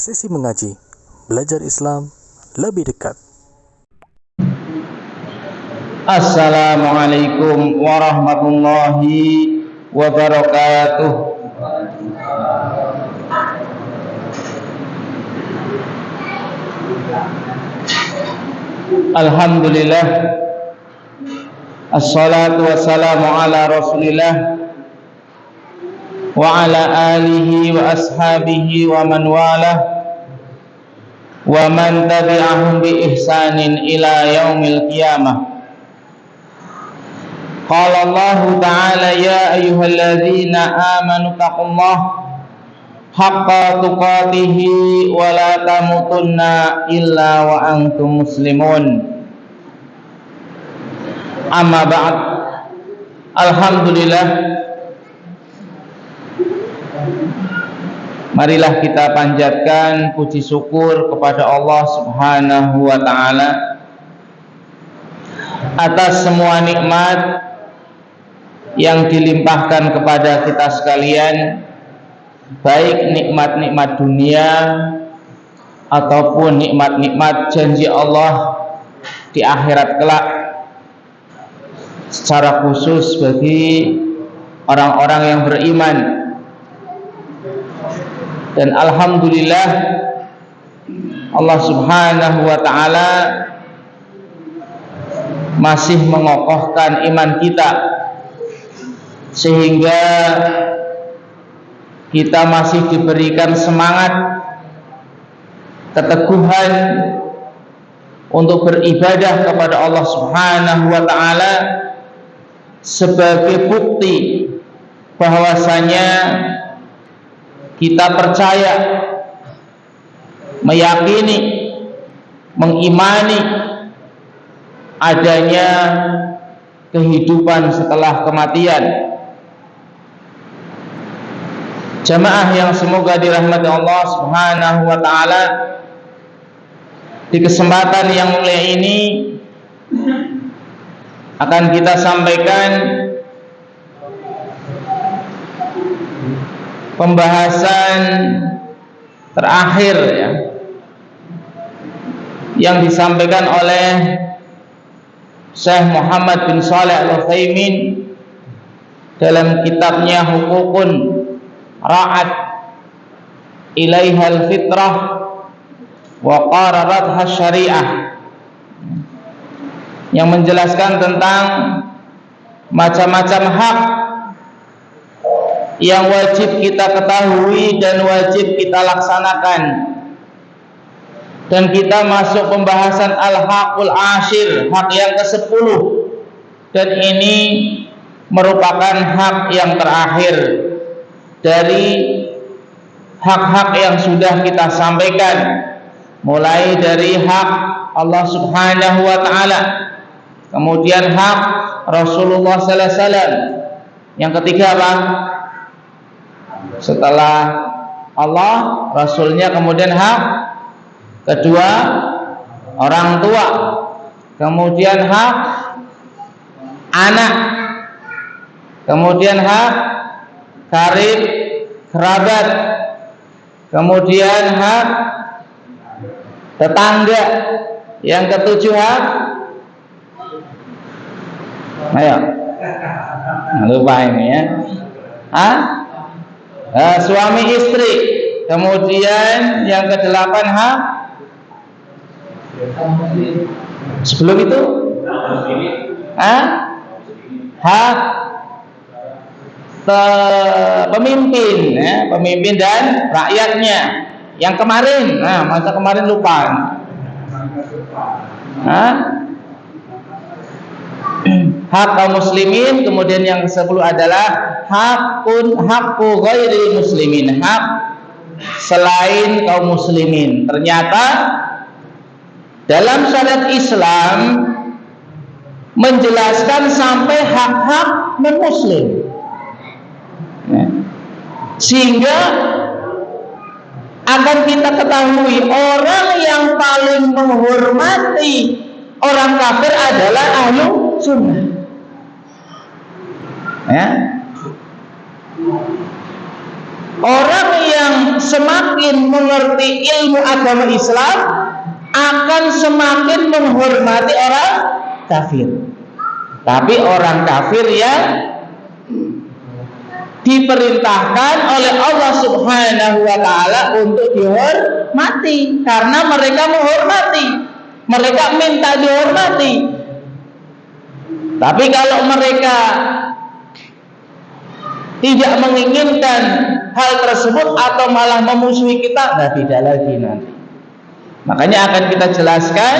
Sesi mengaji, belajar Islam lebih dekat. Assalamualaikum warahmatullahi wabarakatuh. Alhamdulillah, assalatu wassalamu ala rasulillah wa ala alihi wa ashabihi wa man walah wa man tabi'ahum bi ihsanin ila yaumil qiyamah. Qala Allah ta'ala ya ayyuhalladzina amanu taqullaha haqqa tuqatihi wa la tamutunna illa wa antum muslimun. Amma ba'd. Alhamdulillah, marilah kita panjatkan puji syukur kepada Allah Subhanahu wa ta'ala atas semua nikmat yang dilimpahkan kepada kita sekalian, baik nikmat-nikmat dunia ataupun nikmat-nikmat janji Allah di akhirat kelak, secara khusus bagi orang-orang yang beriman. Dan alhamdulillah, Allah Subhanahu wa ta'ala masih mengokohkan iman kita, sehingga kita masih diberikan semangat, keteguhan untuk beribadah kepada Allah Subhanahu wa ta'ala, sebagai bukti bahwasanya kita percaya, meyakini, mengimani adanya kehidupan setelah kematian. Jamaah yang semoga dirahmati Allah Subhanahu wa ta'ala, di kesempatan yang mulia ini akan kita sampaikan pembahasan terakhir yang disampaikan oleh Syekh Muhammad bin Shalih Al-Utsaimin dalam kitabnya Hukukun Ra'at Ilaihal Fitrah wa Qararatha Syariah, yang menjelaskan tentang macam-macam hak yang wajib kita ketahui dan wajib kita laksanakan. Dan kita masuk pembahasan al-haqul ashir, hak yang ke-10, dan ini merupakan hak yang terakhir dari hak-hak yang sudah kita sampaikan, mulai dari hak Allah Subhanahu wa ta'ala, kemudian hak Rasulullah sallallahu alaihi wasallam, yang ketiga apa? Setelah Allah, Rasulnya, kemudian hak kedua orang tua, kemudian hak anak, kemudian hak karib kerabat, kemudian hak tetangga, yang ketujuh hak, ayo lupa ini ya, suami istri, kemudian yang ke-8 hak sebelum itu hak pemimpin, pemimpin dan rakyatnya. Yang kemarin, masa kemarin lupa. Hak kaum muslimin, kemudian yang ke-10 adalah haqqu ghairi muslimin, hak selain kaum muslimin. Ternyata dalam syariat Islam menjelaskan sampai hak-hak non-muslim, sehingga akan kita ketahui orang yang paling menghormati orang kafir adalah ahlu sunnah. Orang yang semakin mengerti ilmu agama Islam, akan semakin menghormati orang kafir. Tapi orang kafir yang diperintahkan oleh Allah Subhanahu wa taala untuk dihormati karena mereka menghormati, mereka minta dihormati. Tapi kalau mereka tidak menginginkan hal tersebut atau malah memusuhi kita, nah tidak lagi nanti. Makanya akan kita jelaskan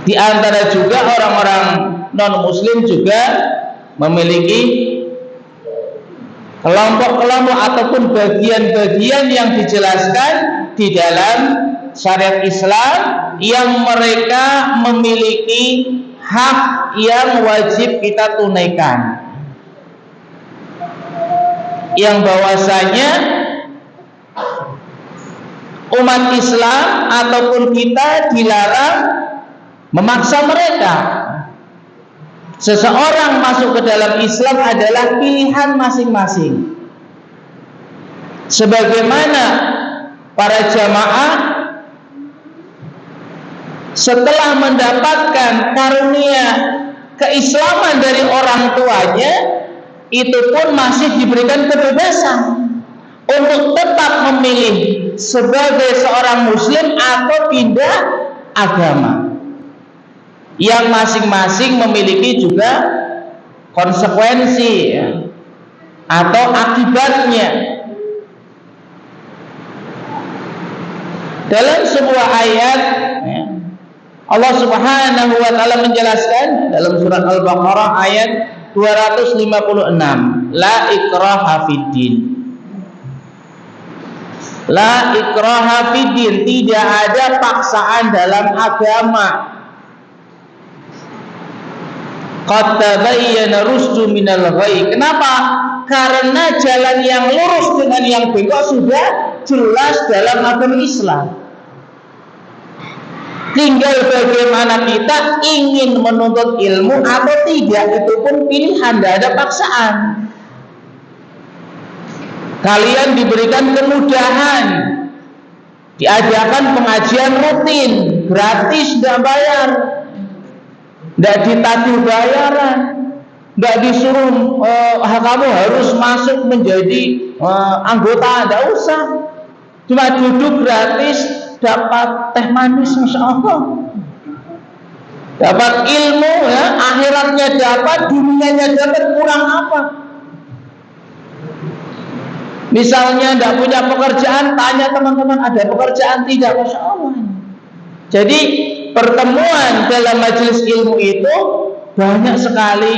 di antara juga orang-orang non-muslim juga memiliki kelompok-kelompok ataupun bagian-bagian yang dijelaskan di dalam syariat Islam yang mereka memiliki hak yang wajib kita tunaikan, yang bahwasanya umat Islam ataupun kita dilarang memaksa mereka. Seseorang masuk ke dalam Islam adalah pilihan masing-masing. Sebagaimana para jamaah setelah mendapatkan karunia keislaman dari orang tuanya, itu pun masih diberikan kebebasan untuk tetap memilih sebagai seorang muslim atau pindah agama, yang masing-masing memiliki juga konsekuensi atau akibatnya. Dalam sebuah ayat Allah Subhanahu wa taala menjelaskan dalam surat Al-Baqarah ayat 256, la ikraha fiddin. La ikraha fiddin, tidak ada paksaan dalam agama. Qad tabayyana rusdu minal ghayy. Kenapa? Karena jalan yang lurus dengan yang bengkok sudah jelas dalam agama Islam. Tinggal bagaimana kita ingin menuntut ilmu atau tidak, itu pun pilihan, tidak ada paksaan. Kalian diberikan kemudahan, diadakan pengajian rutin, gratis, tidak bayar, tidak ditagih bayaran, tidak disuruh kamu harus masuk menjadi anggota, tidak usah, cuma duduk gratis, dapat teh manis, masya Allah, dapat ilmu, ya, akhiratnya dapat, dunianya dapat, kurang apa? Misalnya tidak punya pekerjaan, tanya teman-teman ada pekerjaan tidak, masya Allah. Jadi pertemuan dalam majelis ilmu itu banyak sekali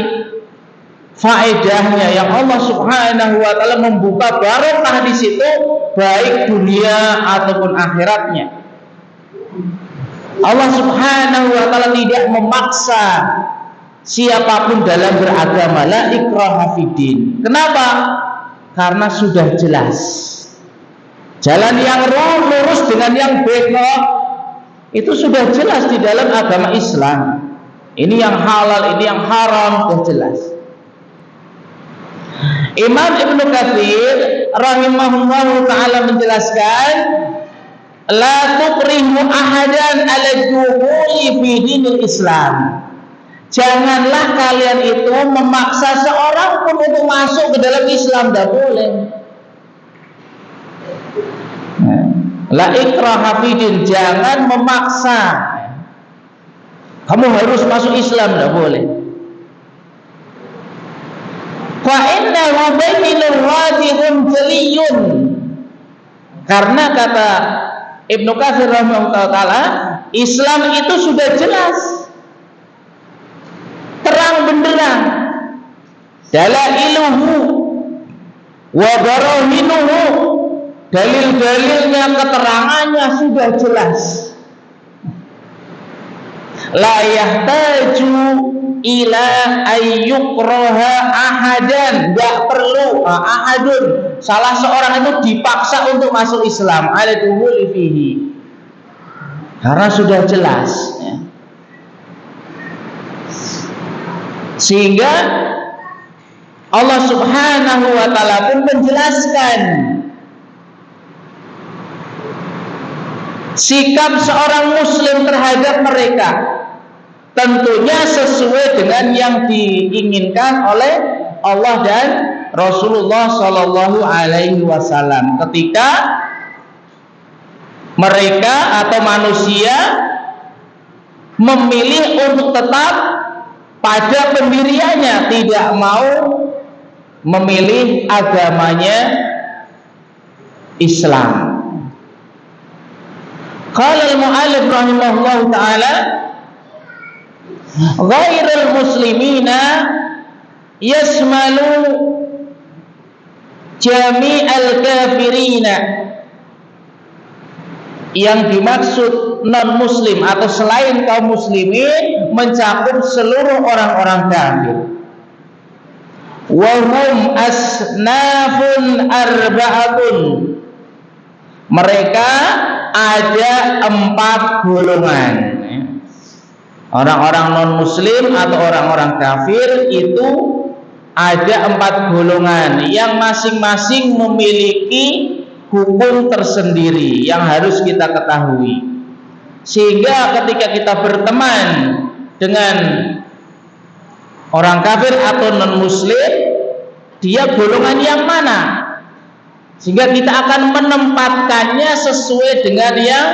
faedahnya yang Allah Subhanahu wa taala membuka barokah di situ, baik dunia ataupun akhiratnya. Allah Subhanahu wa taala tidak memaksa siapapun dalam beragama, la ikraha fiddin. Kenapa? Karena sudah jelas jalan yang lurus dengan yang bengkok itu sudah jelas di dalam agama Islam. Ini yang halal, ini yang haram, sudah jelas. Imam Ibnu Katsir rahimahullahu taala menjelaskan, la tukrihu ahadan ala dukhuli fi dinil Islam. Janganlah kalian itu memaksa seorang pun untuk masuk ke dalam Islam, tidak boleh. La ikraha fiddin, jangan memaksa. Kamu harus masuk Islam, tidak boleh. Fa innahu bayyinun wadihun jaliyun. Karena kata Ibnu Katsir rahimahullah taala, Islam itu sudah jelas, terang benderang, dalailuhu wa barahinuhu, dalil-dalilnya, keterangannya sudah jelas. La yahtaju ila ayyukraha ahadan, tidak perlu ahadun, salah seorang itu dipaksa untuk masuk Islam, ala dukhuli fihi, karena sudah jelas, ya. Sehingga Allah Subhanahu wa ta'ala pun menjelaskan sikap seorang muslim terhadap mereka, tentunya sesuai dengan yang diinginkan oleh Allah dan Rasulullah Shallallahu Alaihi Wasallam ketika mereka atau manusia memilih untuk tetap pada pendiriannya, tidak mau memilih agamanya Islam. Qala al-mu'allif rahimahullahu ta'ala, ghairul muslimina yasmalu jami'al kafirina. Yang dimaksud non muslim atau selain kaum muslimin mencakup seluruh orang-orang kafir. Wa hum asnafun arba'atun. Mereka ada 4 golongan. Orang-orang non muslim atau orang-orang kafir itu ada 4 golongan yang masing-masing memiliki hukum tersendiri yang harus kita ketahui, sehingga ketika kita berteman dengan orang kafir atau non muslim, dia golongan yang mana, sehingga kita akan menempatkannya sesuai dengan yang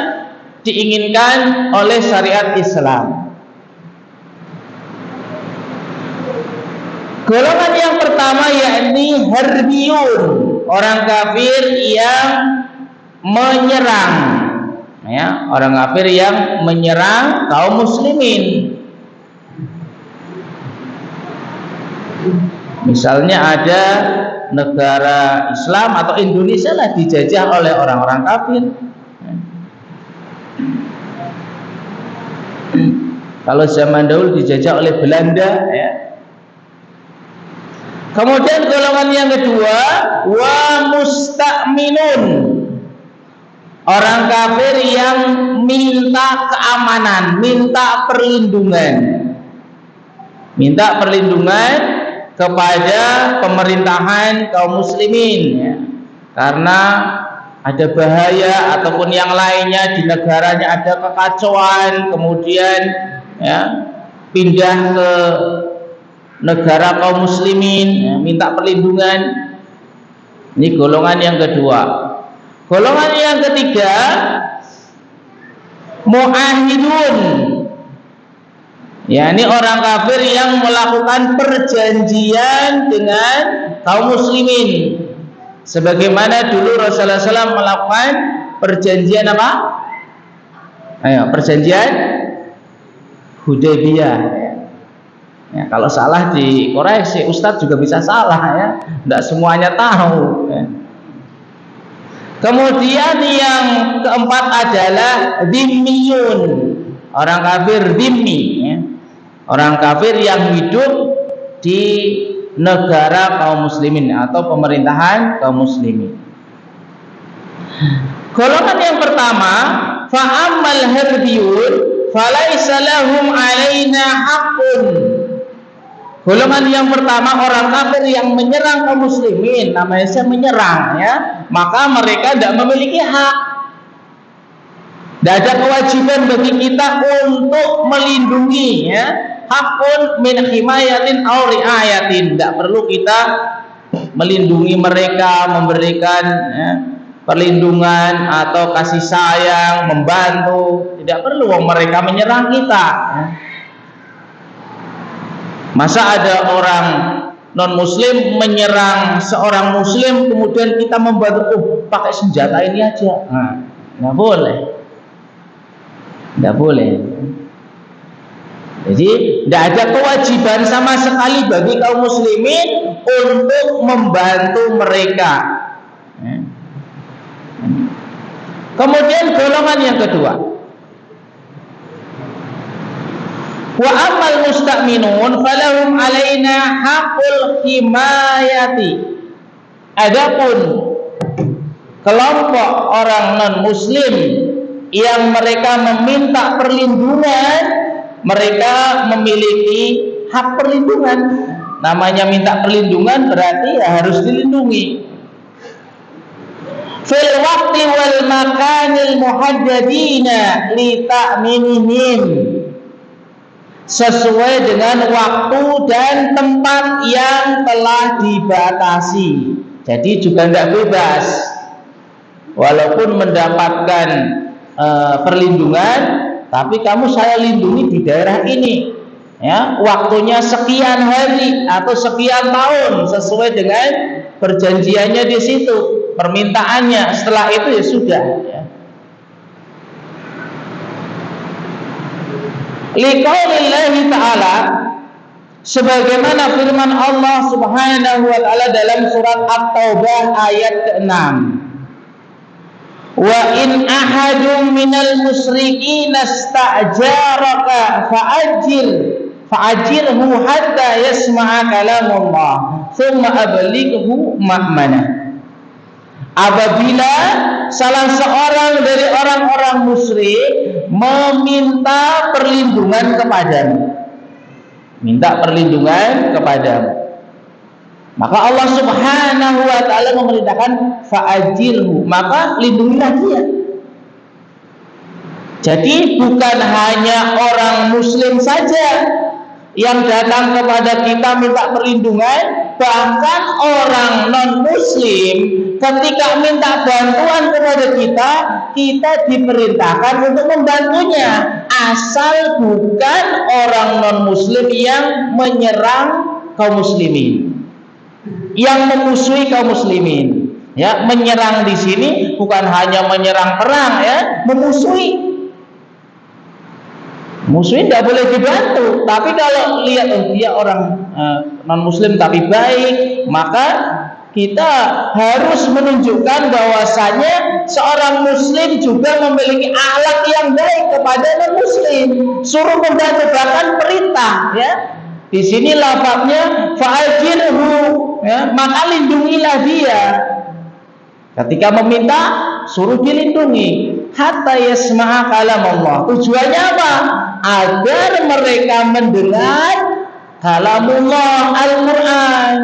diinginkan oleh syariat Islam. Golongan yang pertama yakni harbiyun, orang kafir yang menyerang, ya, orang kafir yang menyerang kaum muslimin. Misalnya ada negara Islam atau Indonesia lah dijajah oleh orang-orang kafir. Kalau zaman dahulu dijajah oleh Belanda, ya. Kemudian golongan yang kedua, wa musta'minun, orang kafir yang minta keamanan, minta perlindungan kepada pemerintahan kaum muslimin, ya. Karena ada bahaya ataupun yang lainnya di negaranya ada kekacauan, kemudian ya pindah ke negara kaum muslimin, ya, minta perlindungan. Ini golongan yang kedua. Golongan yang ketiga, muahidun, ya, ini orang kafir yang melakukan perjanjian dengan kaum muslimin, sebagaimana dulu Rasulullah SAW melakukan perjanjian apa? Ayo, perjanjian Hudaybiyah. Ya, kalau salah dikoreksi, Ustadz juga bisa salah, ya. Tidak semuanya tahu, ya. Kemudian yang keempat adalah dhimmiyun, orang kafir dhimmi, ya. Orang kafir yang hidup di negara kaum muslimin atau pemerintahan kaum muslimin. Golongan yang pertama, fa'ammal harbiyun falaisa lahum alaina haqqun. Golongan yang pertama, orang kafir yang menyerang kaum muslimin, namanya saya menyerang, ya, maka mereka tidak memiliki hak. Tidak ada kewajiban bagi kita untuk melindungi, ya. Hakun min himayatin aw riayatin. Tidak perlu kita melindungi mereka, memberikan, ya, perlindungan atau kasih sayang, membantu. Tidak perlu, mereka menyerang kita, ya. Masa ada orang non muslim menyerang seorang muslim kemudian kita membantu, pakai senjata ini aja? Nah, nggak boleh. Nggak boleh. Jadi tidak ada kewajiban sama sekali bagi kaum muslimin untuk membantu mereka. Kemudian golongan yang kedua, wa amal musta'minun falahum alaina haqqul himayati. Adapun kelompok orang non muslim yang mereka meminta perlindungan, mereka memiliki hak perlindungan. Namanya minta perlindungan berarti ya harus dilindungi. Fil waqti wal makanil muhaddadina li ta'minihim, sesuai dengan waktu dan tempat yang telah dibatasi. Jadi juga tidak bebas, walaupun mendapatkan perlindungan, tapi kamu saya lindungi di daerah ini, ya, waktunya sekian hari atau sekian tahun sesuai dengan perjanjiannya di situ, permintaannya. Setelah itu ya sudah, ya. Liqaulillahi ta'ala, sebagaimana firman Allah Subhanahu wa ta'ala dalam surat At-Taubah ayat ke-6. Wa in ahadun minal musyrikin ista'jaraka fa'ajirhu hatta yasma'a kalamullah thumma ablighu ma'manah. Apabila salah seorang dari orang-orang musyrik meminta perlindungan kepadamu, minta perlindungan kepadamu, maka Allah Subhanahu wa ta'ala memerintahkan fa'ajirhu, maka lindungilah dia. Jadi bukan hanya orang muslim saja yang datang kepada kita minta perlindungan, bahkan orang non-muslim ketika minta bantuan kepada kita, kita diperintahkan untuk membantunya, asal bukan orang non-muslim yang menyerang kaum muslimin, yang memusuhi kaum muslimin. Ya, menyerang di sini bukan hanya menyerang perang, ya, memusuhi. Muslim tidak boleh dibantu, tapi kalau lihat dia orang non muslim tapi baik, maka kita harus menunjukkan bahwasanya seorang muslim juga memiliki akhlak yang baik kepada non muslim, suruh membantu, bahkan perintah, ya. Di sini lafaznya fa'ajirhu, ya, maka lindungilah dia. Ketika meminta, suruh dilindungi hatta yasma'a kalam Allah. Tujuannya apa? Agar mereka mendengar kalamullah, Al-Quran.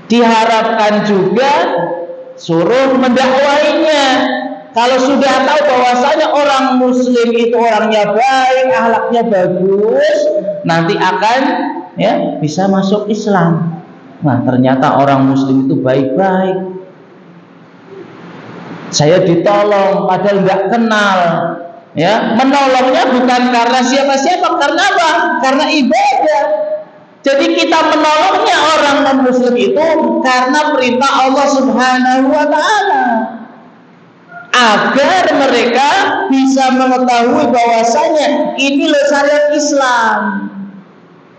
Diharapkan juga suruh mendakwainya. Kalau sudah tahu bahwasanya orang muslim itu orangnya baik, akhlaknya bagus, nanti akan, ya, bisa masuk Islam. Nah, ternyata orang muslim itu baik-baik. Saya ditolong padahal nggak kenal, ya, menolongnya bukan karena siapa-siapa, karena apa? Karena ibadah. Jadi kita menolongnya orang non-muslim itu karena perintah Allah Subhanahu wa ta'ala, agar mereka bisa mengetahui bahwasanya ini loh syariat Islam.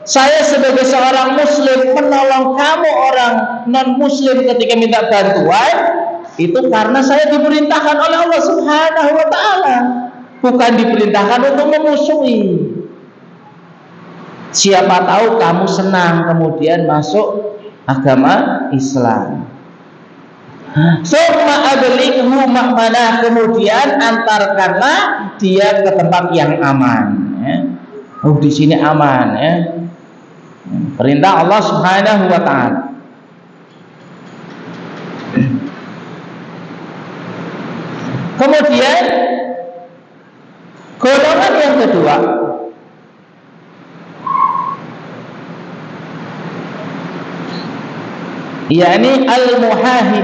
Saya sebagai seorang muslim menolong kamu orang non-muslim ketika minta bantuan, itu karena saya diperintahkan oleh Allah Subhanahu wa ta'ala, bukan diperintahkan untuk memusuhi. Siapa tahu kamu senang kemudian masuk agama Islam. Summa ablighu ma'manah, kemudian antarkanlah dia ke tempat yang aman, ya. Oh, di sini aman, ya. Perintah Allah Subhanahu wa ta'ala. Kemudian golongan yang kedua, yakni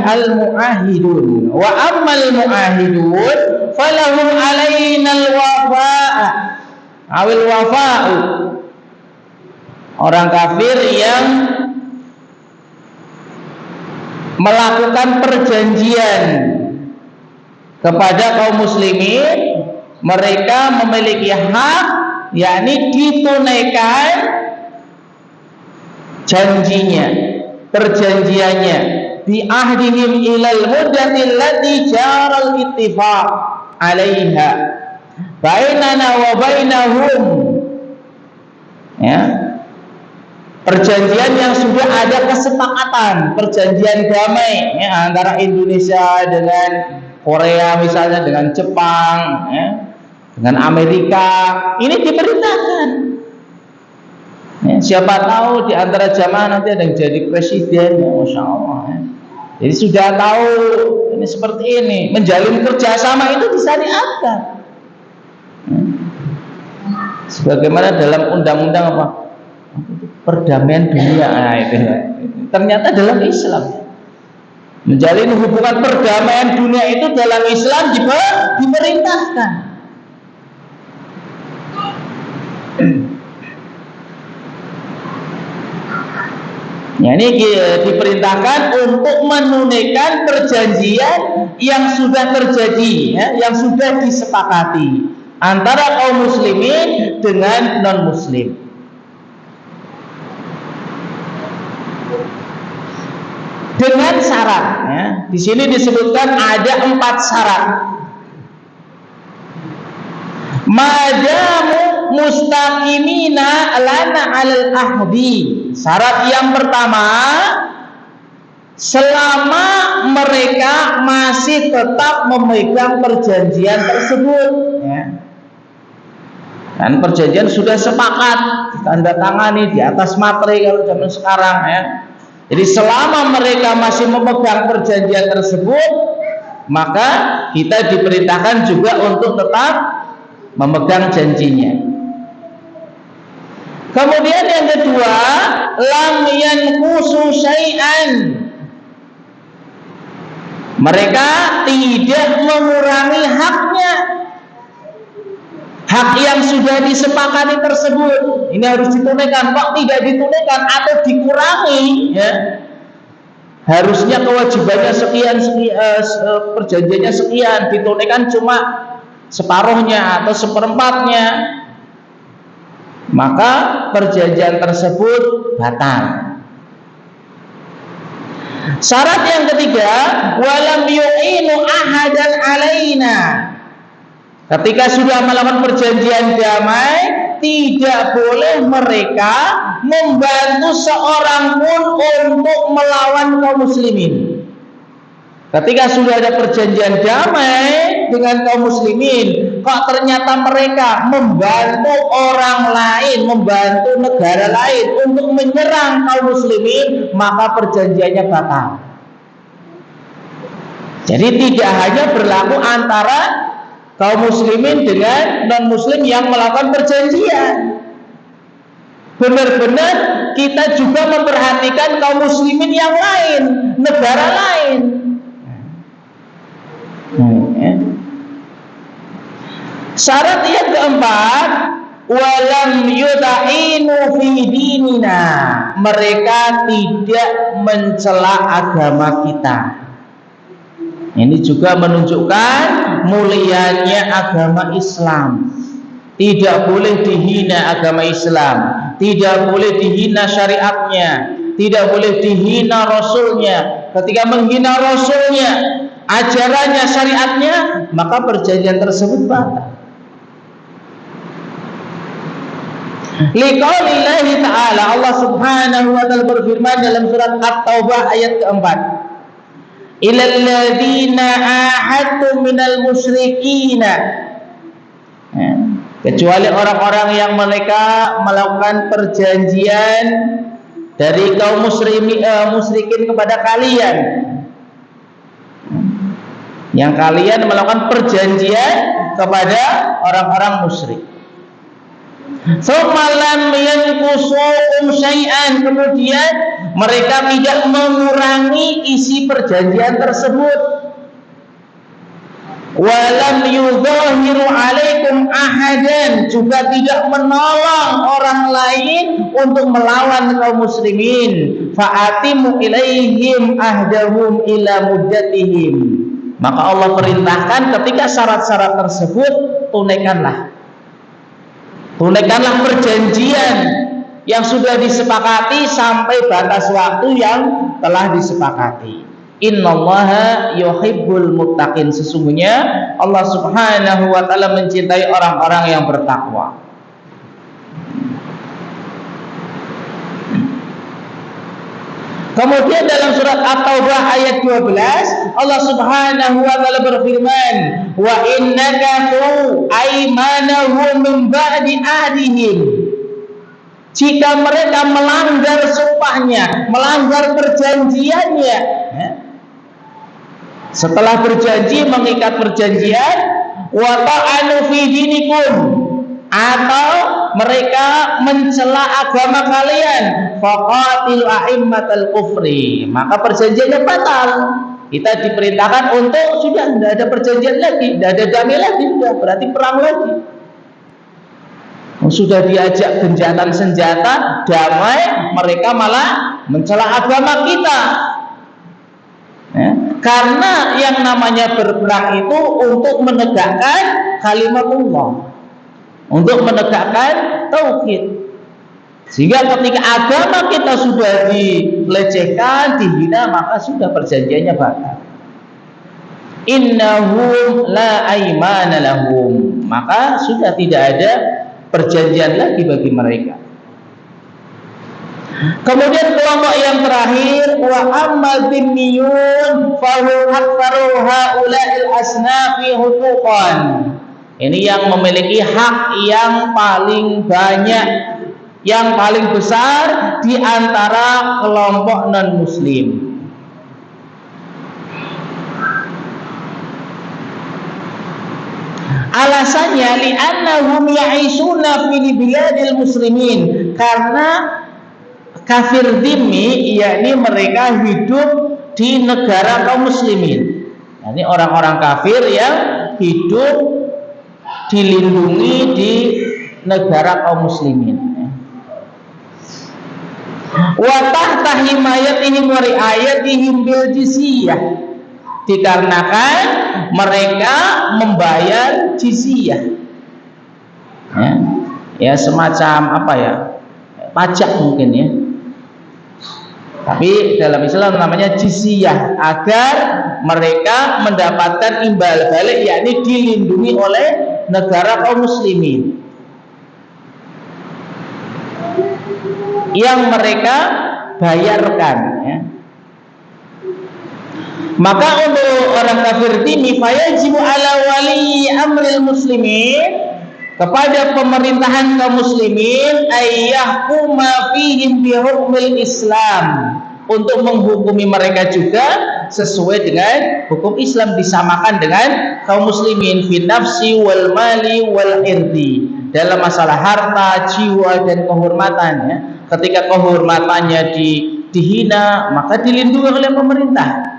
al-muahidun. Wa ammal muahidun falahum alaina al-wafa'a awil wafa'u. Orang kafir yang melakukan perjanjian kepada kaum muslimin, mereka memiliki hak, yakni ditunaikan janjinya, perjanjiannya, bi ahdihim ilal muddati allati jaral ittifaq 'alaiha bainana wa bainahum, ya, perjanjian yang sudah ada kesepakatan, perjanjian damai, ya, antara Indonesia dengan Korea misalnya, dengan Jepang, ya, dengan Amerika. Ini diperintahkan Ya, siapa tahu di antara jamaah nanti ada yang jadi presiden, ya, Masya Allah. Ya. Jadi sudah tahu ini seperti ini, menjalin kerjasama itu disyariatkan. Sebagaimana dalam undang-undang apa? Perdamaian dunia, nah, itu. Ternyata dalam Islam menjalin hubungan perdamaian dunia itu dalam Islam diperintahkan. Ya, ini diperintahkan untuk menunaikan perjanjian yang sudah terjadi, ya, yang sudah disepakati antara kaum muslimin dengan non-muslim. Dengan syarat, ya, di sini disebutkan ada 4 syarat. Madamu mustaqimina lana alal ahdi. Syarat yang pertama, selama mereka masih tetap memegang perjanjian tersebut, ya. Dan perjanjian sudah sepakat, tanda tangani di atas materai kalau zaman sekarang, ya. Jadi selama mereka masih memegang perjanjian tersebut, maka kita diperintahkan juga untuk tetap memegang janjinya. Kemudian yang kedua, lam yanqusu syai'an. Mereka tidak mengurangi haknya. Hak yang sudah disepakati tersebut ini harus ditunaikan. Kok tidak ditunaikan atau dikurangi, ya? Harusnya kewajibannya sekian, perjanjiannya sekian, ditunaikan cuma separuhnya atau seperempatnya, maka perjanjian tersebut batal. Syarat yang ketiga, walam yu'inu ahadan alaina. Ketika sudah melakukan perjanjian damai, tidak boleh mereka membantu seorang pun untuk melawan kaum muslimin. Ketika sudah ada perjanjian damai dengan kaum muslimin, kok ternyata mereka membantu orang lain, membantu negara lain untuk menyerang kaum muslimin, maka perjanjiannya batal. Jadi tidak hanya berlaku antara kaum muslimin dengan non-muslim yang melakukan perjanjian. Benar-benar kita juga memperhatikan kaum muslimin yang lain, negara lain. Syarat yang keempat, walam yuda'inu fi dinina. Mereka tidak mencela agama kita. Ini juga menunjukkan mulianya agama Islam. Tidak boleh dihina agama Islam, tidak boleh dihina syariatnya, tidak boleh dihina Rasulnya. Ketika menghina Rasulnya, ajarannya, syariatnya, maka perjanjian tersebut batal. Liqaulillahi ta'ala, Allah subhanahu wa ta'ala berfirman dalam surat At-Taubah ayat keempat, ilal ladzina ahadtum minal musyrikina, kecuali orang-orang yang mereka melakukan perjanjian dari kaum musyrikin kepada kalian, yang kalian melakukan perjanjian kepada orang-orang musyrik. Semalam yanqusukum syai'an, kemudian mereka tidak mengurangi isi perjanjian tersebut. Walam yudhahiru alaikum ahadan, juga tidak menolong orang lain untuk melawan kaum muslimin. Fa'atimu ilaihim ahdahum ila muddatihim. Maka Allah perintahkan ketika syarat-syarat tersebut, tunaikanlah perjanjian yang sudah disepakati sampai batas waktu yang telah disepakati. Innallaha yuhibbul muttaqin. Sesungguhnya Allah subhanahu wa ta'ala mencintai orang-orang yang bertakwa. Kemudian dalam surat At-Taubah ayat 12, Allah subhanahu wa ta'ala berfirman, wa innaka tu aymanahum min ba'di ahdihim. jika mereka melanggar sumpahnya, melanggar perjanjiannya, ya, setelah berjanji mengikat perjanjian, wa ta'anu fi dinikum, atau mereka mencela agama kalian, faqatil a'immatal kufri, maka perjanjiannya batal. Kita diperintahkan untuk sudah tidak ada perjanjian lagi, tidak ada damai lagi, sudah berarti perang lagi. Sudah diajak gencatan senjata, damai, mereka malah mencela agama kita. Ya, karena yang namanya berperang itu untuk menegakkan kalimatullah, untuk menegakkan tauhid. Sehingga ketika agama kita sudah dilecehkan, dihina, maka sudah perjanjiannya batal. Innahum la aymana lahum, maka sudah tidak ada perjanjian lagi bagi mereka. Kemudian kelompok yang terakhir, wa ammal dhimmiyun fa hum aktsaru haula'il asnafi huquqan. Ini yang memiliki hak yang paling banyak, yang paling besar di antara kelompok non muslim. Alasannya li'annahum ya'ishuna fi biladil muslimin, karena kafir dhimmi yakni mereka hidup di negara kaum muslimin. Ini orang-orang kafir yang hidup dilindungi di negara kaum muslimin. Wa tahta himayatihim wa riayatihim bil jizyah, dikarenakan mereka membayar jizyah, ya semacam apa ya, pajak mungkin ya, tapi dalam Islam namanya jizyah, agar mereka mendapatkan imbal balik, yakni dilindungi oleh negara kaum muslimin yang mereka bayarkan, ya. Maka untuk orang kafir ini fayajibu ala wali amril muslimin, kepada pemerintahan kaum muslimin, ayyahkuma fihim bi hukmil Islam, untuk menghukumi mereka juga sesuai dengan hukum Islam, disamakan dengan kaum muslimin fi nafsi wal mali wal irdi, dalam masalah harta, jiwa dan kehormatannya. Ketika kehormatannya dihina, maka dilindungi oleh pemerintah.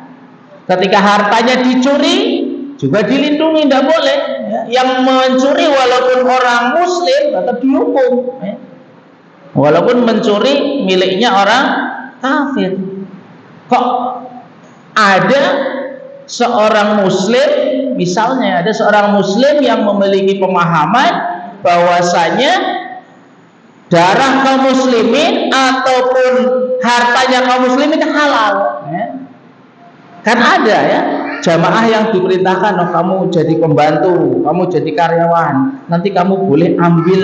Ketika hartanya dicuri, juga dilindungi, tidak boleh. Yang mencuri walaupun orang muslim tetap dihukum, walaupun mencuri miliknya orang kafir. Kok ada seorang muslim, misalnya ada seorang muslim yang memiliki pemahaman bahwasanya darah kaum muslimin ataupun hartanya kaum muslimin halal, kan ada ya jamaah yang diperintahkan, oh kamu jadi pembantu, kamu jadi karyawan, nanti kamu boleh ambil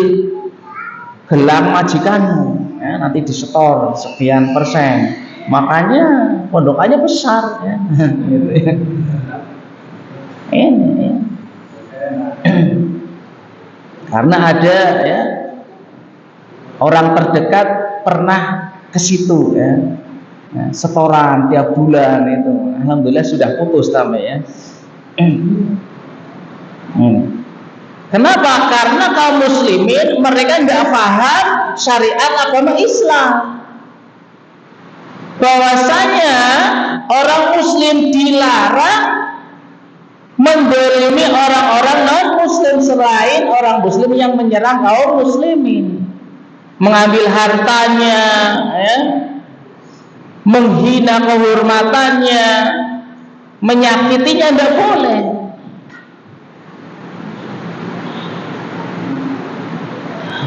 gelang majikanmu, ya, nanti disetor sekian persen, makanya pondokannya besar, ya. Gitu, ya. Ini ya. Karena ada ya orang terdekat pernah ke situ, ya. Nah, setoran tiap bulan itu, alhamdulillah sudah putus tambah ya. Kenapa? Karena kaum muslimin mereka tidak paham syariat agama Islam, bahwasanya orang muslim dilarang mendolimi orang-orang non muslim selain orang muslim yang menyerang kaum muslimin, mengambil hartanya, ya, menghina kehormatannya, menyakitinya, tidak boleh.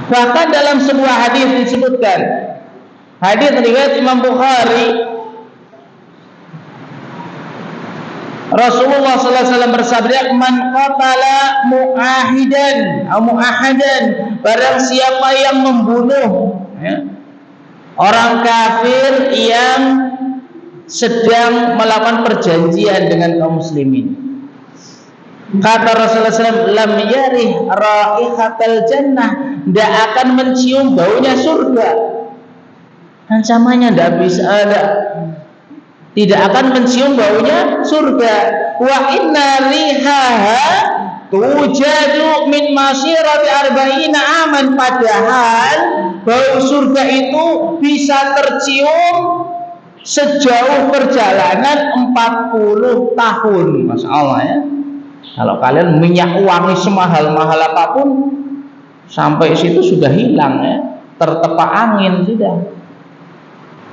Bahkan dalam sebuah hadis disebutkan, hadis riwayat Imam Bukhari, Rasulullah sallallahu alaihi wasallam bersabda, "Man qatala mu'ahidan atau mu'ahadan, barang siapa yang membunuh, ya, orang kafir yang sedang melakukan perjanjian dengan kaum muslimin, Kata Rasulullah SAW, lam yarih raihatal jannah, tidak akan mencium baunya surga. Ancamannya tidak akan mencium baunya surga. Wa inna rihaha tujadu min masirati arba'ina aman, padahal bau surga itu bisa tercium sejauh perjalanan 40 tahun. Masya Allah ya. Kalau kalian minyak wangi semahal-mahal apapun, sampai situ sudah hilang ya, tertepa angin sudah.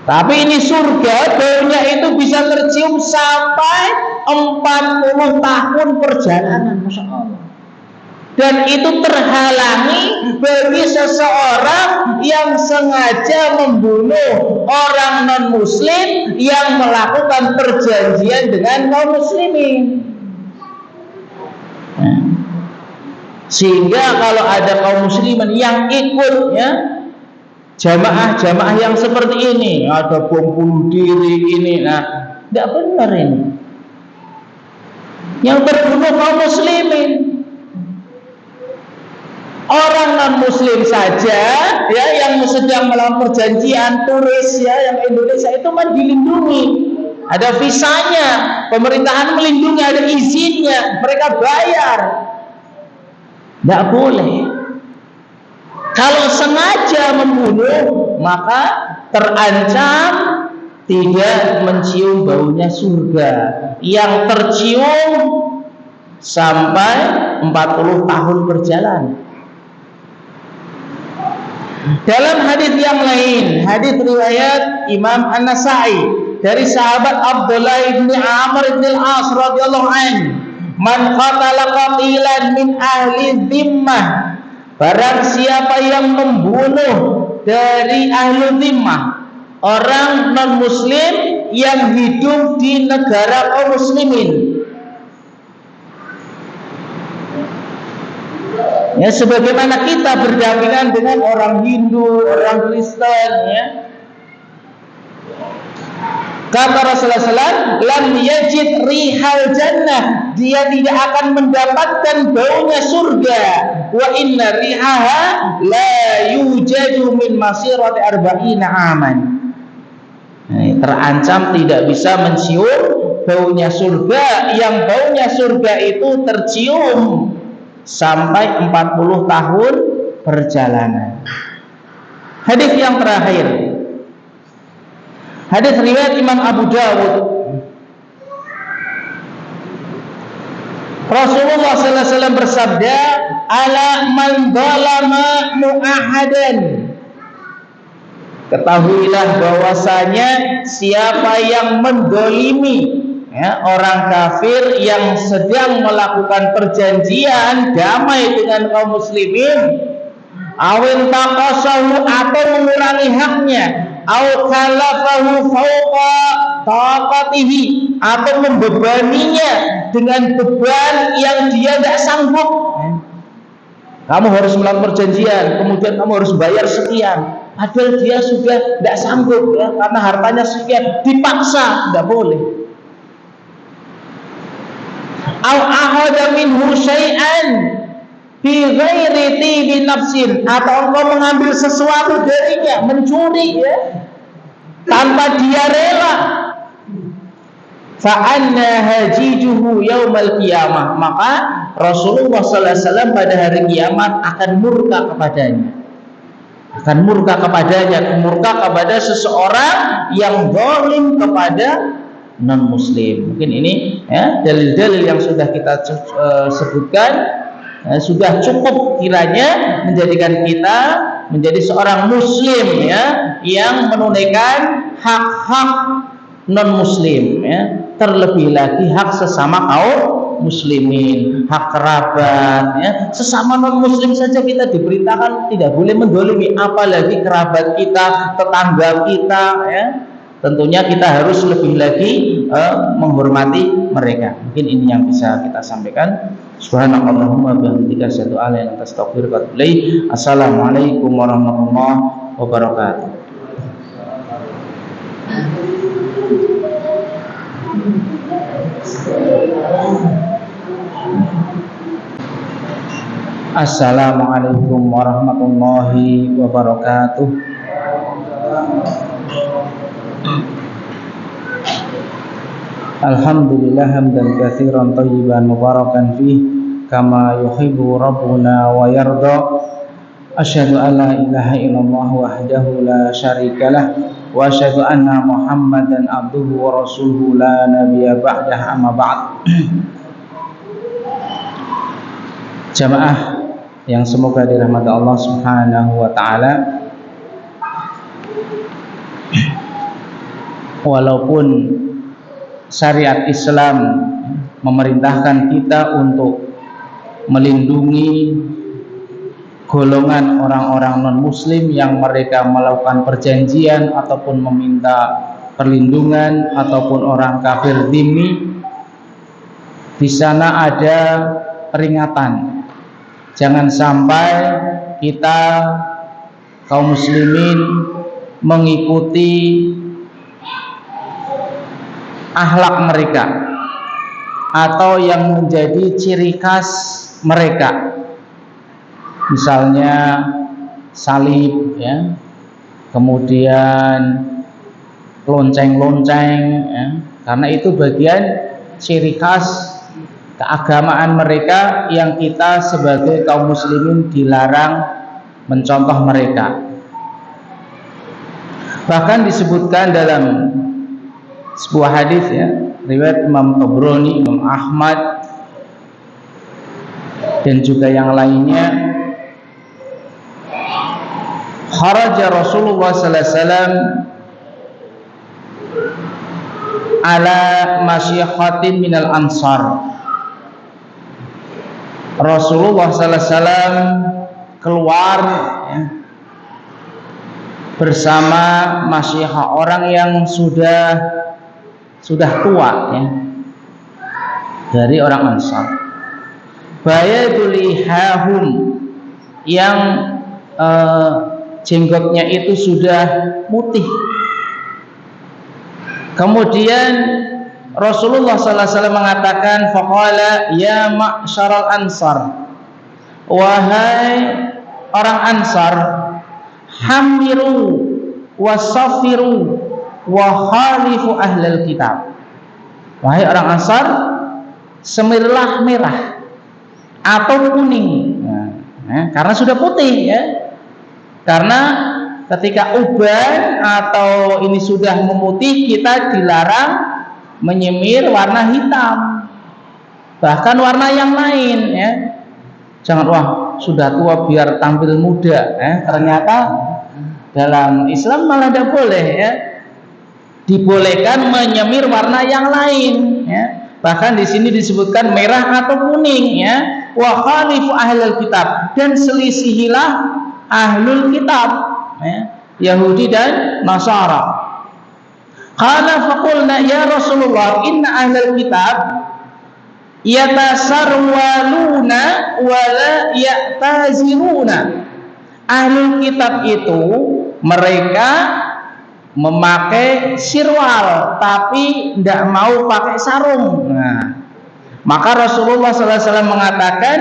Tapi ini surga, baunya itu bisa tercium sampai 40 tahun perjalanan, Masya Allah. Dan itu terhalangi bagi seseorang yang sengaja membunuh orang non-muslim yang melakukan perjanjian dengan kaum muslimin. Sehingga kalau ada kaum muslimin yang ikut ya, jamaah-jamaah yang seperti ini, ada bom bunuh diri ini, nah tidak benar ini. Yang terbunuh kaum muslimin, orang non muslim saja ya, yang sedang melakukan perjanjian turis ya, yang Indonesia itu kan dilindungi, ada visanya, pemerintahan melindungi, ada izinnya, mereka bayar. Tidak boleh. Kalau sengaja membunuh, maka terancam tidak mencium baunya surga yang tercium sampai 40 tahun perjalanan. Dalam hadis yang lain, hadis riwayat Imam An-Nasa'i dari sahabat Abdullah bin Amr bin Al-As radhiyallahu anhu, man qatala qatilan min ahli dhimmah, barang siapa yang membunuh dari ahli dhimmah, orang non muslim yang hidup di negara kaum muslimin. Ya, sebagaimana kita berdampingan dengan orang Hindu, orang Kristen ya. Kata Rasulullah SAW, lam yajid rihal jannah, dia tidak akan mendapatkan baunya surga. Wa inna rihaha la yujadu min masirati arba'ina aman. Terancam tidak bisa mencium baunya surga, yang baunya surga itu tercium sampai 40 tahun perjalanan. Hadis yang terakhir, hadis riwayat Imam Abu Dawud. Rasulullah sallallahu alaihi wasallam bersabda, "Ala man zalama mu'ahadan." Ketahuilah bahwasanya siapa yang mendolimi ya, orang kafir yang sedang melakukan perjanjian damai dengan kaum muslimin, awin taqasahu, atau mengurangi haknya, au kalafahu fauqa taqatihi, atau membebaninya dengan beban yang dia tidak sanggup. Kamu harus melakukan perjanjian, kemudian kamu harus bayar sekian, padahal dia sudah tidak sanggup ya, karena hartanya sekian, dipaksa, tidak boleh. Au ahada minhu syai'an bi ghairi tibi nafsin, atau engkau mengambil sesuatu darinya, mencuri ya, tanpa dia rela, fa anna hajijuhu yaumal qiyamah, maka Rasulullah sallallahu alaihi wasallam pada hari kiamat akan murka kepadanya, murka kepada seseorang yang zalim kepada non muslim. Mungkin ini ya, dalil-dalil yang sudah kita sebutkan sudah cukup kiranya menjadikan kita menjadi seorang muslim ya, yang menunaikan hak-hak non muslim ya, terlebih lagi hak sesama kaum muslimin, hak kerabat ya. Sesama non muslim saja kita diberitakan tidak boleh mendolimi, apalagi kerabat kita, tetangga kita ya. Tentunya kita harus lebih lagi menghormati mereka. Mungkin ini yang bisa kita sampaikan. Subhanakallahumma bihamdika asyhadu an la ilaha illa anta astaghfiruka wa atubu ilaik. Assalamualaikum warahmatullahi wabarakatuh. Assalamualaikum warahmatullahi wabarakatuh. Alhamdulillah hamdan katsiran thayyiban mubarakan fih kama yuhibbu rabbuna wa yarda. Asyhadu an la ilaha illallah wahdahu la syarikalah wa asyhadu anna Muhammadan abduhu wa rasuluhu la nabiyya ba'dah, amma ba'd. Jamaah yang semoga dirahmati Allah Subhanahu wa taala, walaupun syariat Islam memerintahkan kita untuk melindungi golongan orang-orang non-muslim yang mereka melakukan perjanjian ataupun meminta perlindungan, ataupun orang kafir dhimmi, di sana ada peringatan. Jangan sampai kita kaum muslimin mengikuti akhlak mereka atau yang menjadi ciri khas mereka. Misalnya salib, ya, kemudian lonceng-lonceng, ya, karena itu bagian ciri khas keagamaan mereka yang kita sebagai kaum muslimin dilarang mencontoh mereka. Bahkan disebutkan dalam sebuah hadis, ya, riwayat Imam Tabrani, Imam Ahmad, dan juga yang lainnya, kharaja Rasulullah sallallahu alaihi wasallam ala masyikhatin minal ansar. Rasulullah sallallahu alaihi wasallam keluar, ya, bersama masyikhah, orang yang sudah tua, ya, dari orang Ansar. Bayadulihahum, yang jenggotnya itu sudah putih. Kemudian Rasulullah sallallahu alaihi wasallam mengatakan, faqala ya ma'syaral ansar, wahai orang Ansar, hamiru wasafiru wa khalifu ahlal kitab. Wahai orang Ansar, semirlah merah atau kuning, karena sudah putih, ya. Karena ketika uban atau ini sudah memutih, kita dilarang menyemir warna hitam, bahkan warna yang lain, ya. Jangan, wah sudah tua biar tampil muda, ternyata dalam Islam malah tidak boleh, ya. Dibolehkan menyemir warna yang lain, ya. Bahkan di sini disebutkan merah atau kuning, ya. Wa khalifu ahlul kitab, dan selisihilah ahlul kitab, ya, Yahudi dan Nasara. Qala faqulna ya Rasulullah inna ahlul kitab yatasarwaluna wa la ya'taziruna. Ahlul kitab itu mereka memakai sirwal tapi tidak mau pakai sarung. Nah, maka Rasulullah SAW mengatakan,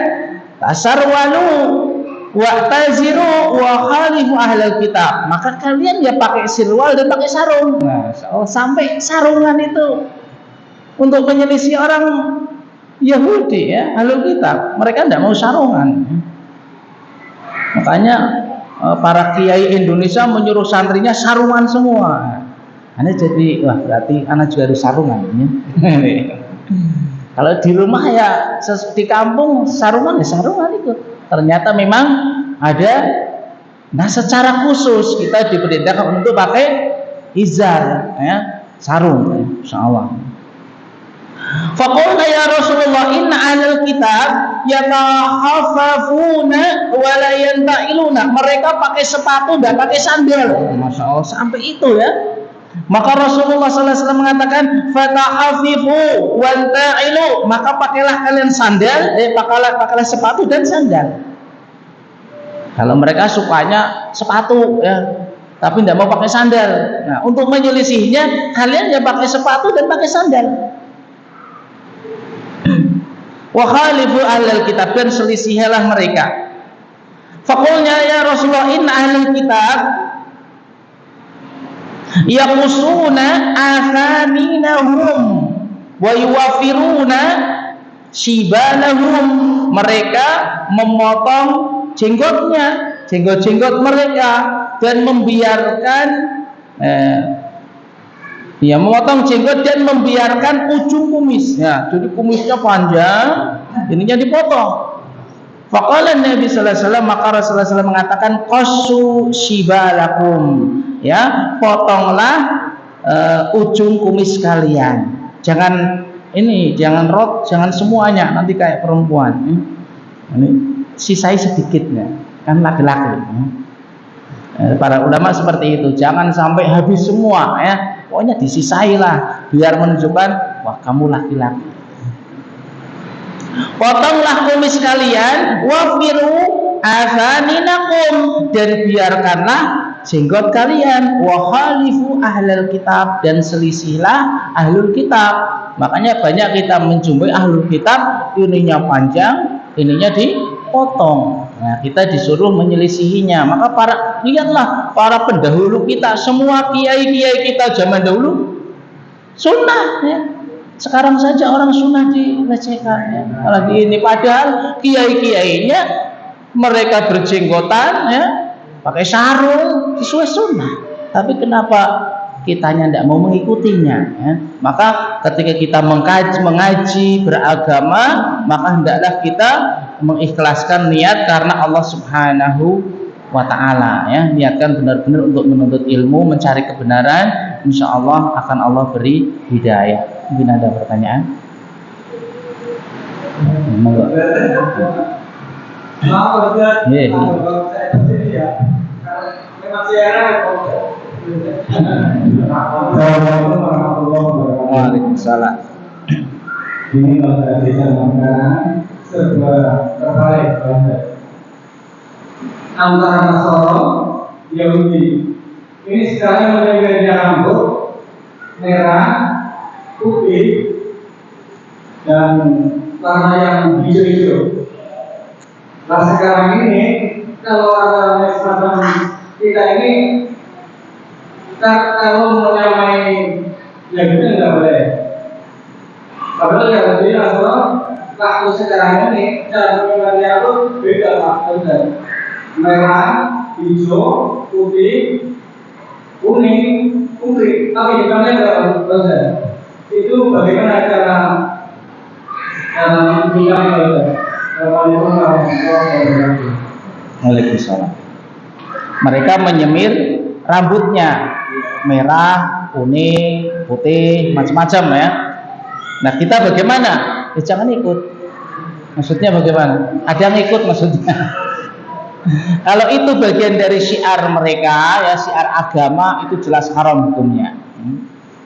tasarwalu wa'taziru wa khalifu ahlal kitab. Maka kalian ya pakai sirwal dan pakai sarung. Nah, sampai sarungan itu untuk menyelisih orang Yahudi, ya, ahlul kitab. Mereka tidak mau sarungan. Makanya para kiai Indonesia menyuruh santrinya sarungan semua. Ane jadi, wah berarti anak juga harus sarungan, ya. Kalau di rumah, ya, di kampung sarungan, ya sarungan itu. Ternyata memang ada. Nah, secara khusus kita diperintahkan untuk pakai izar, ya, sarung, ya, insyaallah. Faqulna ya Rasulullah inna ahlul kitab yatahaffafuna wa la yanta'iluna. Mereka pakai sepatu dan pakai sandal. Masya Allah, sampai itu, ya. Maka Rasulullah SAW mengatakan, fatahafifu wanta'ilu, maka pakailah kalian sandal, pakailah sepatu dan sandal. Kalau mereka sukanya sepatu, ya, tapi tidak mau pakai sandal. Nah, untuk menyelisihinya, kalian ya pakai sepatu dan pakai sandal. Wa khalifu ahlal kitab, dan selisihilah mereka. Faqulna ya Rasulullah inna ahlul kitab yaqusuna athaminahum wa yuwafiruna shibalahum. Mereka memotong jenggot-jenggot mereka dan membiarkan memotong jenggot dan membiarkan ujung kumisnya. Jadi kumisnya panjang, ininya dipotong. Faqala Nabi sallallahu alaihi wasallam, maka Rasulullah SAW mengatakan qassu shibalakum, ya, potonglah ujung kumis kalian. Jangan jangan semuanya, nanti kayak perempuan. Ini sisai sedikitnya, kan laki-laki. Para ulama seperti itu, jangan sampai habis semua, ya. Pokoknya disisailah biar menunjukkan wah kamu laki-laki. Potonglah kumis kalian, wafiru athaninakum, dan biarkanlah jenggot kalian, wa khalifu ahlul kitab, dan selisihlah ahlul kitab. Makanya banyak kita menjumpai ahlul kitab ininya panjang, ininya dipotong. Nah, kita disuruh menyelisihinya. Maka lihatlah para pendahulu kita, semua kiai-kiai kita zaman dahulu sunnah, ya. Sekarang saja orang sunnah dilecehkan, ya. Apalagi ini, padahal kiai-kiainya mereka berjenggotan, ya, pakai sarung, sesuai sunnah. Tapi kenapa kitanya tidak mau mengikutinya, ya? Maka ketika kita mengaji beragama, maka hendaklah kita mengikhlaskan niat karena Allah Subhanahu wa ta'ala, ya. Niatkan benar-benar untuk menuntut ilmu, mencari kebenaran. Insya Allah akan Allah beri hidayah. Mungkin ada pertanyaan? Waalaikumsalam. Ini adalah kita menggunakan sebuah terkait antara Nasara Yahudi. Ini sekarang menjadi rambut merah, putih, dan warna yang hijau-hijau. Nah sekarang ini kalau ada semacam kita ini, kalau menyamai yang itu tidak boleh. Padahal Yahudi Nasara waktu sekarang ini cara penggunaannya itu beda maksudnya. Merah, hijau, putih, kuning, putih, tapi hitamnya enggak berbeda. Itu bagaimana cara menghilangkan Waalaikumsalam. Mereka menyemir rambutnya merah, kuning, putih, macam-macam, ya. Nah kita bagaimana? Jangan ikut. Maksudnya bagaimana? Ada yang ikut maksudnya. Kalau itu bagian dari syiar mereka, ya, syiar agama, itu jelas haram hukumnya.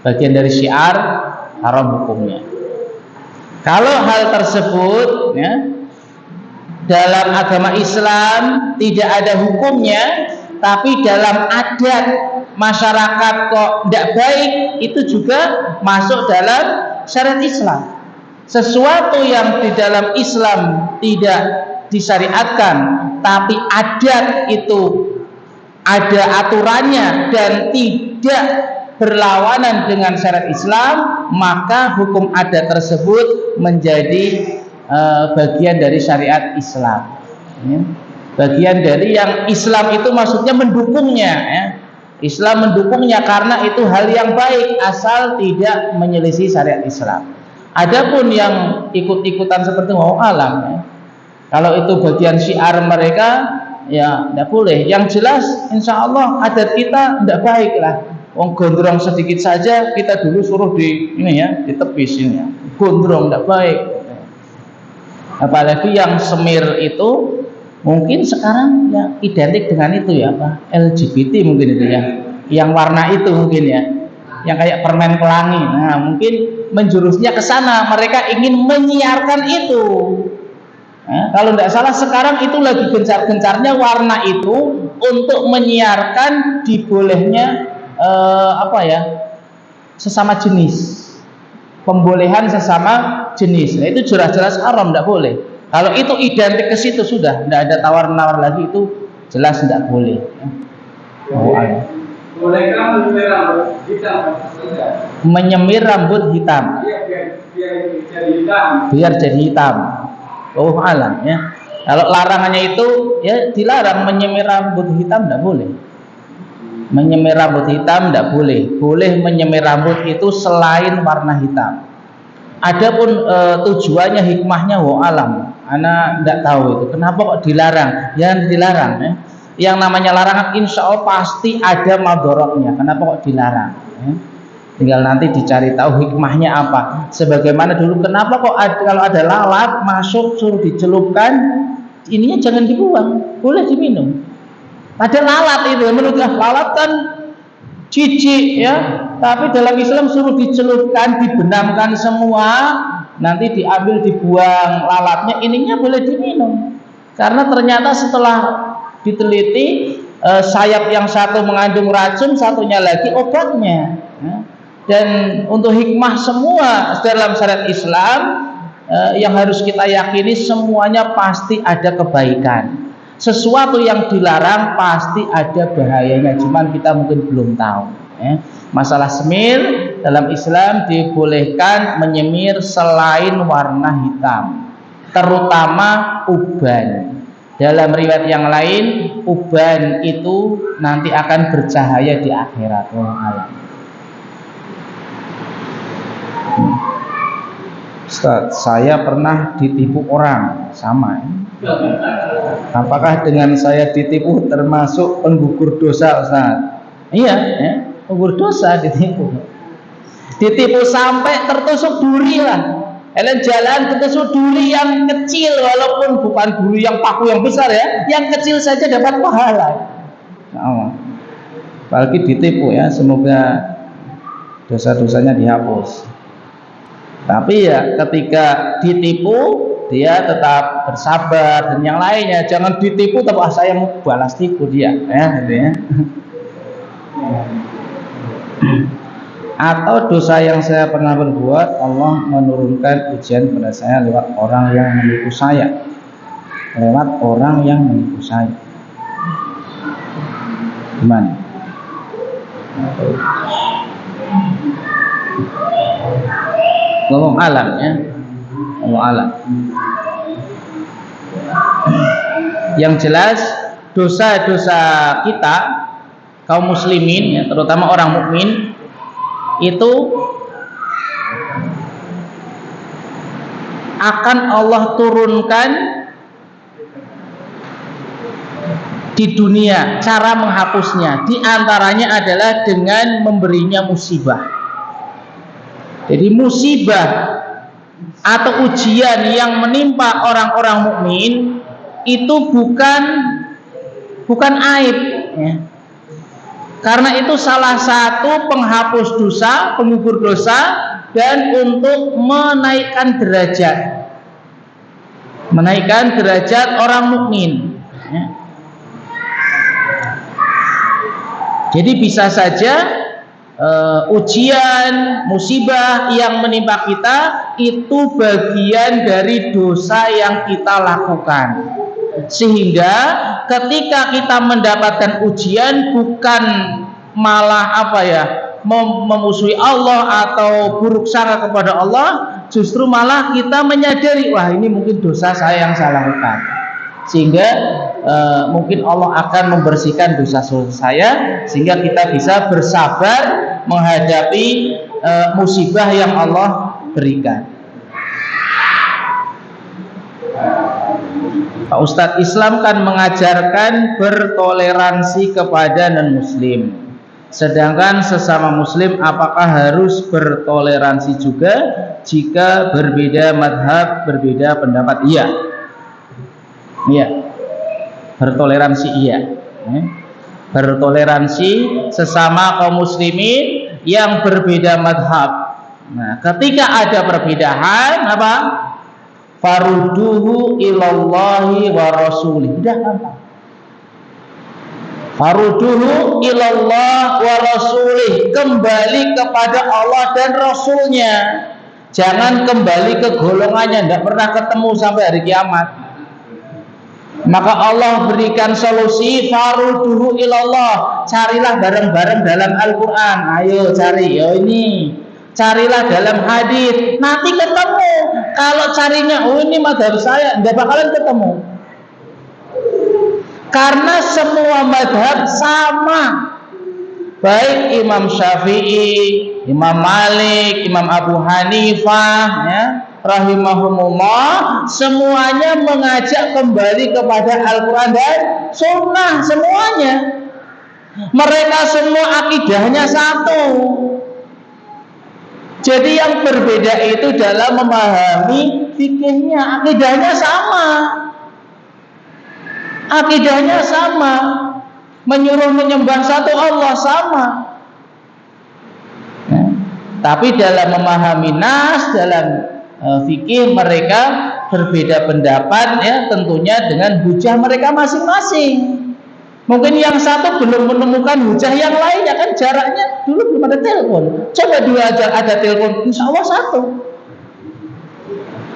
Bagian dari syiar, haram hukumnya. Kalau hal tersebut, ya, dalam agama Islam tidak ada hukumnya, tapi dalam adat masyarakat kok tidak baik, itu juga masuk dalam syariat Islam. Sesuatu yang di dalam Islam tidak disyariatkan, tapi adat itu ada aturannya dan tidak berlawanan dengan syariat Islam, maka hukum adat tersebut menjadi bagian dari syariat Islam, ya. Bagian dari yang Islam itu maksudnya mendukungnya, ya. Islam mendukungnya karena itu hal yang baik asal tidak menyelisih syariat Islam. Adapun yang ikut-ikutan seperti alam, ya, kalau itu bagian syiar mereka, ya tidak boleh. Yang jelas insya Allah adat kita tidak baik lah. Wong gondrong sedikit saja kita dulu suruh ditepis ini, ya. Gondrong tidak baik. Apalagi yang semir itu mungkin sekarang ya identik dengan itu, ya, apa, LGBT mungkin itu, ya, yang warna itu mungkin, ya, yang kayak permen pelangi. Nah mungkin menjurusnya ke sana, mereka ingin menyiarkan itu. Nah, kalau tidak salah sekarang itu lagi gencar-gencarnya warna itu untuk menyiarkan dibolehnya sesama jenis, pembolehan sesama jenis. Nah, itu jelas-jelas haram, tidak boleh. Kalau itu identik ke situ sudah, tidak ada tawar-menawar lagi, itu jelas tidak boleh. Oh, Bolehkah menyemir rambut hitam? menyemir rambut hitam Iya, biar jadi hitam. biar jadi hitam. Oh alam ya. Kalau larangannya itu ya dilarang menyemir rambut hitam, tidak boleh. Menyemir rambut hitam tidak boleh. Boleh menyemir rambut itu selain warna hitam. Adapun tujuannya, hikmahnya, wa alam, ana tidak tahu itu. Kenapa kok dilarang? Yang dilarang ya. Yang namanya larangan insya Allah pasti ada madorotnya. Kenapa kok dilarang? Ya. Tinggal nanti dicari tahu hikmahnya apa. Sebagaimana dulu, kenapa kok kalau ada lalat masuk suruh dicelupkan, ininya jangan dibuang, boleh diminum. Ada lalat itu, menurut lalat kan jijik ya, tapi dalam Islam suruh dicelupkan, dibenamkan semua, nanti diambil dibuang lalatnya, ininya boleh diminum. Karena ternyata setelah diteliti, sayap yang satu mengandung racun, satunya lagi obatnya. Dan untuk hikmah semua dalam syariat Islam, yang harus kita yakini semuanya pasti ada kebaikan. Sesuatu yang dilarang pasti ada bahayanya, cuman kita mungkin belum tahu. Masalah semir dalam Islam dibolehkan menyemir selain warna hitam, terutama uban. Dalam riwayat yang lain, uban itu nanti akan bercahaya di akhirat. Alam. Ustaz, saya pernah ditipu orang, sama. Apakah dengan saya ditipu termasuk penggugur dosa, Ustaz? Iya, ya, penggugur dosa ditipu. Ditipu sampai tertusuk duri lah. Kalian jalan tertusuk duri yang kecil, walaupun bukan duri yang paku yang besar ya, yang kecil saja dapat pahala. Sama. Apalagi ditipu ya, semoga dosa-dosanya dihapus. Tapi ya ketika ditipu dia tetap bersabar dan yang lainnya. Jangan ditipu tapi saya mau balas tipu dia, ya, gitu ya. Atau dosa yang saya pernah berbuat, Allah menurunkan ujian pada saya lewat orang yang menipu saya. Lewat orang yang menipu saya. Gimana? Ngomong alam ya, ngomong alam. Yang jelas dosa-dosa kita kaum muslimin ya, terutama orang mukmin itu akan Allah turunkan di dunia. Cara menghapusnya di antaranya adalah dengan memberinya musibah. Jadi musibah atau ujian yang menimpa orang-orang mukmin itu bukan aib ya. Karena itu salah satu penghapus dosa, penggugur dosa, dan untuk menaikkan derajat orang mukmin ya. Jadi bisa saja ujian, musibah yang menimpa kita itu bagian dari dosa yang kita lakukan, sehingga ketika kita mendapatkan ujian bukan malah memusuhi Allah atau buruk sangka kepada Allah, justru malah kita menyadari, wah ini mungkin dosa saya yang saya lakukan, sehingga mungkin Allah akan membersihkan dosa-dosa saya, sehingga kita bisa bersabar menghadapi musibah yang Allah berikan. Pak Ustadz, Islam kan mengajarkan bertoleransi kepada non-muslim, sedangkan sesama muslim apakah harus bertoleransi juga jika berbeda madhab, berbeda pendapat? Iya, bertoleransi iya. Bertoleransi sesama kaum muslimin yang berbeda madhab. Nah, ketika ada perbedaan apa? Farudduhu ilallahi wa rasulih. Udah gampang. Farudduhu ilallah wa rasulih, kembali kepada Allah dan Rasulnya. Jangan kembali ke golongannya, tidak pernah ketemu sampai hari kiamat. Maka Allah berikan solusi, farudduhu ilallah. Carilah bareng-bareng dalam Al-Quran. Ayo cari, yo ini. Carilah dalam hadis, nanti ketemu. Kalau carinya, oh ini madhab saya, tidak bakalan ketemu. Karena semua madhab sama. Baik Imam Syafi'i, Imam Malik, Imam Abu Hanifah, ya, rahimahumullah, semuanya mengajak kembali kepada Al-Quran dan Sunnah, semuanya. Mereka semua akidahnya satu. Jadi yang berbeda itu dalam memahami fikihnya. Akidahnya sama. Akidahnya sama. Menyuruh menyembah satu Allah sama. Ya. Tapi dalam memahami nas, dalam fikih mereka berbeda pendapat, ya, tentunya dengan hujah mereka masing-masing. Mungkin yang satu belum menemukan hujah yang lainnya, kan jaraknya dulu belum ada telepon. Coba dulu ada telepon, insya Allah satu.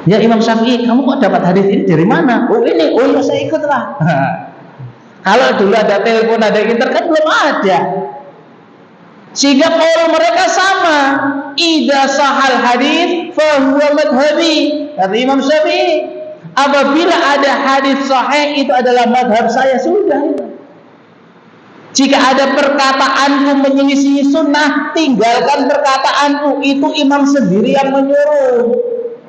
Ya Imam Syafi'i, kamu kok dapat hadis ini dari mana? Oh ini, oh ya saya ikutlah. Kalau dulu ada telepon, ada internet, belum ada. Sehingga kalau mereka sama, idza sahal hadis fahuwa madhhabi. Kata Imam Syafi'i, apabila ada hadis sahih itu adalah madhab saya, sudah. Jika ada perkataanku menyelisihi sunnah, tinggalkan perkataanku. Itu imam sendiri yang menyuruh.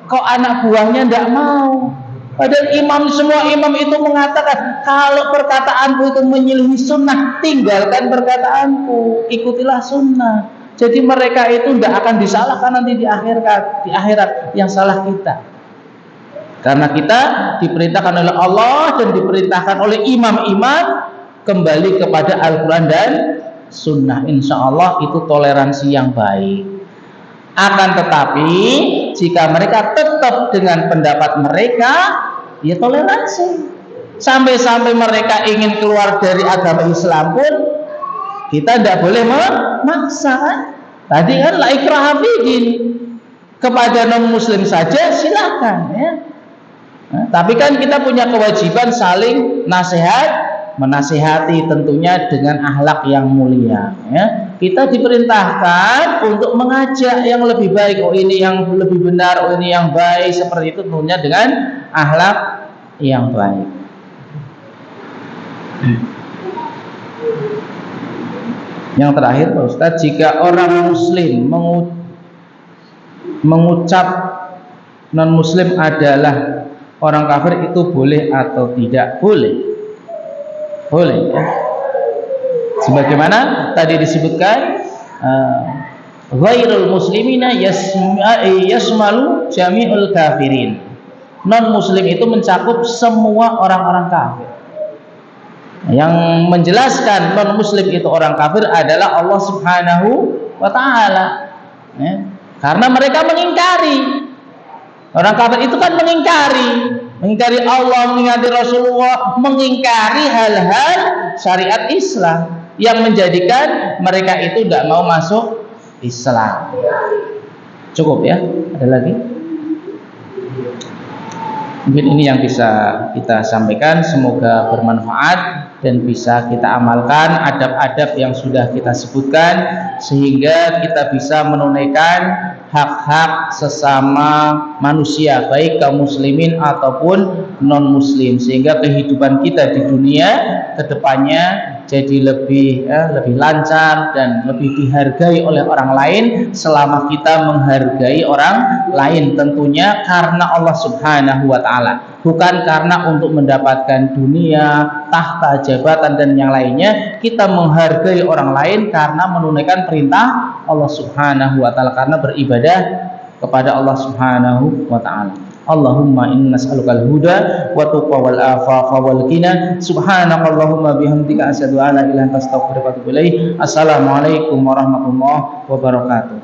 Kok anak buahnya tidak mau? Padahal semua imam itu mengatakan, kalau perkataanku itu menyelisihi sunnah, tinggalkan perkataanku, ikutilah sunnah. Jadi mereka itu tidak akan disalahkan nanti di akhirat. Yang salah kita. Karena kita diperintahkan oleh Allah dan diperintahkan oleh imam-imam kembali kepada Al-Quran dan Sunnah. Insya Allah itu toleransi yang baik. Akan tetapi jika mereka tetap dengan pendapat mereka, ya toleransi. Sampai-sampai mereka ingin keluar dari agama Islam pun kita tidak boleh memaksa. Tadi kan la ikraha fid, kepada non muslim saja silakan, ya. Nah, tapi kan kita punya kewajiban saling menasihati, tentunya dengan akhlak yang mulia, ya. Kita diperintahkan untuk mengajak yang lebih baik, oh ini yang lebih benar, oh ini yang baik, seperti itu, tentunya dengan akhlak yang baik. Yang terakhir Pak Ustadz, jika orang muslim mengucap non muslim adalah orang kafir, itu boleh atau tidak? Boleh, ya. Sebagaimana tadi disebutkan, ghairul muslimina yasmalu jami'ul kafirin. Non muslim itu mencakup semua orang-orang kafir. Yang menjelaskan non muslim itu orang kafir adalah Allah Subhanahu wa ta'ala, ya. Karena mereka mengingkari. Orang kafir itu kan mengingkari Allah, mengingkari Rasulullah, mengingkari hal-hal syariat Islam yang menjadikan mereka itu tidak mau masuk Islam. Cukup, ya? Ada lagi? Mungkin ini yang bisa kita sampaikan. Semoga bermanfaat dan bisa kita amalkan adab-adab yang sudah kita sebutkan, sehingga kita bisa menunaikan hak-hak sesama manusia, baik kaum muslimin ataupun non muslim, sehingga kehidupan kita di dunia kedepannya jadi lebih lancar dan lebih dihargai oleh orang lain, selama kita menghargai orang lain, tentunya karena Allah Subhanahu wa ta'ala, bukan karena untuk mendapatkan dunia, tahta, jabatan dan yang lainnya. Kita menghargai orang lain karena menunaikan perintah Allah Subhanahu wa ta'ala, karena beribadah kepada Allah Subhanahu wa ta'ala. Allahumma inna nas'alukal huda wa tuqa wal afafa wal ghina. Subhanakallahumma bihamdika asyhadu an la ilaha illa anta astaghfiruka wa atubu ilaik. Assalamualaikum warahmatullahi wabarakatuh.